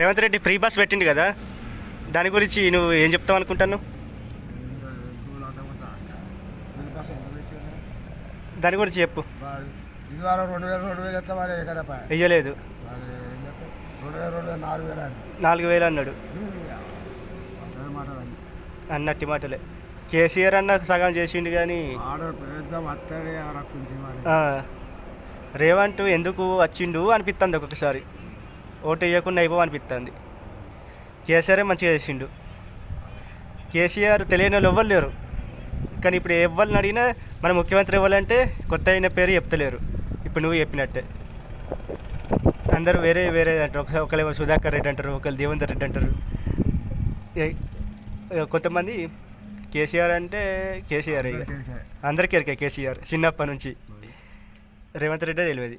Revanth Reddy free bus పెట్టిండు కదా, దాని గురించి నువ్వు ఏం చెప్తావు అనుకుంటాను? దాని గురించి చెప్పు. ఇది వారం 2000 ఎత్తా మరి ఇయ్యలేదు, 2000 4,000 అన్నాడు. అన్నట్టి మాటలే. కేసీఆర్ అన్న సగం చేసిండు కానీ రేవంత్ ఎందుకు వచ్చిండు అనిపిస్తుంది ఒక్కొక్కసారి. ఓటు వేయకుండా అయిపో అనిపిస్తుంది. కేసీఆరే మంచిగా చేసిండు. కేసీఆర్ తెలియని వాళ్ళు ఎవ్వరు లేరు, కానీ ఇప్పుడు ఎవరిని అడిగినా మన ముఖ్యమంత్రి ఇవ్వాలంటే కొత్త అయిన పేరు చెప్తలేరు. ఇప్పుడు నువ్వు చెప్పినట్టే అందరూ వేరే వేరే అంటారు. ఒకరు సుధాకర్ రెడ్డి అంటారు, ఒకరు దేవేందర్ రెడ్డి అంటారు. కొంతమంది కేసీఆర్ అంటే కేసీఆర్, ఇక అందరికీ ఎరికే కేసీఆర్ చిన్నప్పటి నుంచి. రేవంత్ రెడ్డి తెలియదు.